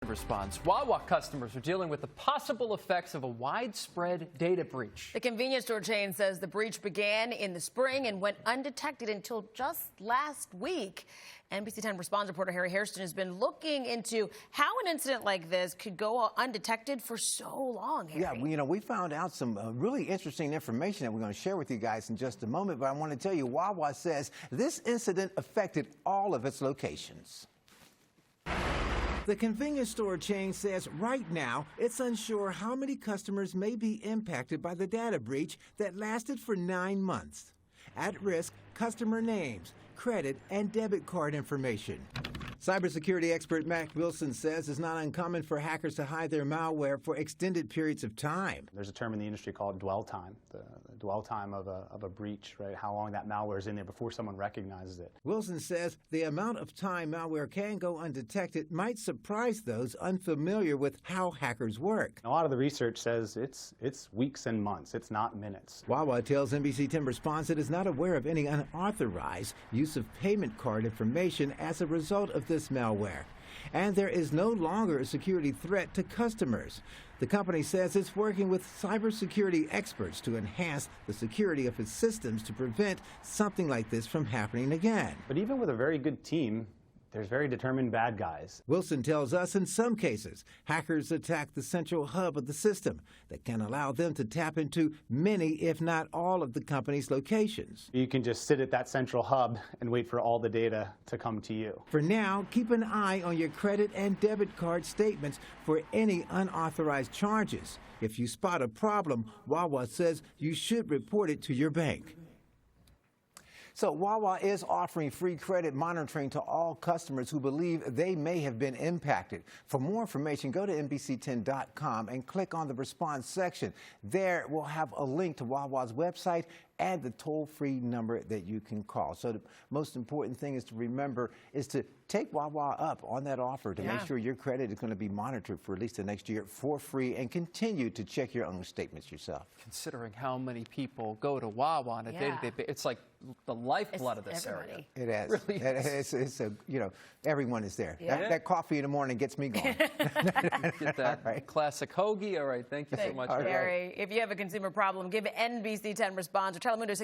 Response. Wawa customers are dealing with the possible effects of a widespread data breach. The convenience store chain says the breach began in the spring and went undetected until just last week. NBC10 Response reporter Harry Hairston has been looking into how an incident like this could go undetected for so long, Harry. Yeah, we found out some really interesting information that we're going to share with you guys in just a moment. But I want to tell you, Wawa says this incident affected all of its locations. The convenience store chain says right now it's unsure how many customers may be impacted by the data breach that lasted for 9 months. At risk, customer names, credit, and debit card information. Cybersecurity expert Matt Wilson says it's not uncommon for hackers to hide their malware for extended periods of time. There's a term in the industry called dwell time, the dwell time of a breach, right? How long that malware is in there before someone recognizes it. Wilson says the amount of time malware can go undetected might surprise those unfamiliar with how hackers work. A lot of the research says it's weeks and months, it's not minutes. Wawa tells NBC10 Response it is not aware of any unauthorized use of payment card information as a result of this malware. And there is no longer a security threat to customers. The company says it's working with cybersecurity experts to enhance the security of its systems to prevent something like this from happening again. But even with a very good team, there's very determined bad guys. Wilson tells us in some cases, hackers attack the central hub of the system that can allow them to tap into many, if not all, of the company's locations. You can just sit at that central hub and wait for all the data to come to you. For now, keep an eye on your credit and debit card statements for any unauthorized charges. If you spot a problem, Wawa says you should report it to your bank. So Wawa is offering free credit monitoring to all customers who believe they may have been impacted. For more information, go to NBC10.com and click on the response section. There we'll have a link to Wawa's website and the toll-free number that you can call. So the most important thing is to remember is to take Wawa up on that offer to make sure your credit is going to be monitored for at least the next year for free, and continue to check your own statements yourself. Considering how many people go to Wawa on a day-to-day basis, it's like the lifeblood of this area. It is. It really is. It's everyone is there. That coffee in the morning gets me going. Get that classic hoagie. All right, thank you so much, Harry. If you have a consumer problem, give NBC10 Response or Telemundo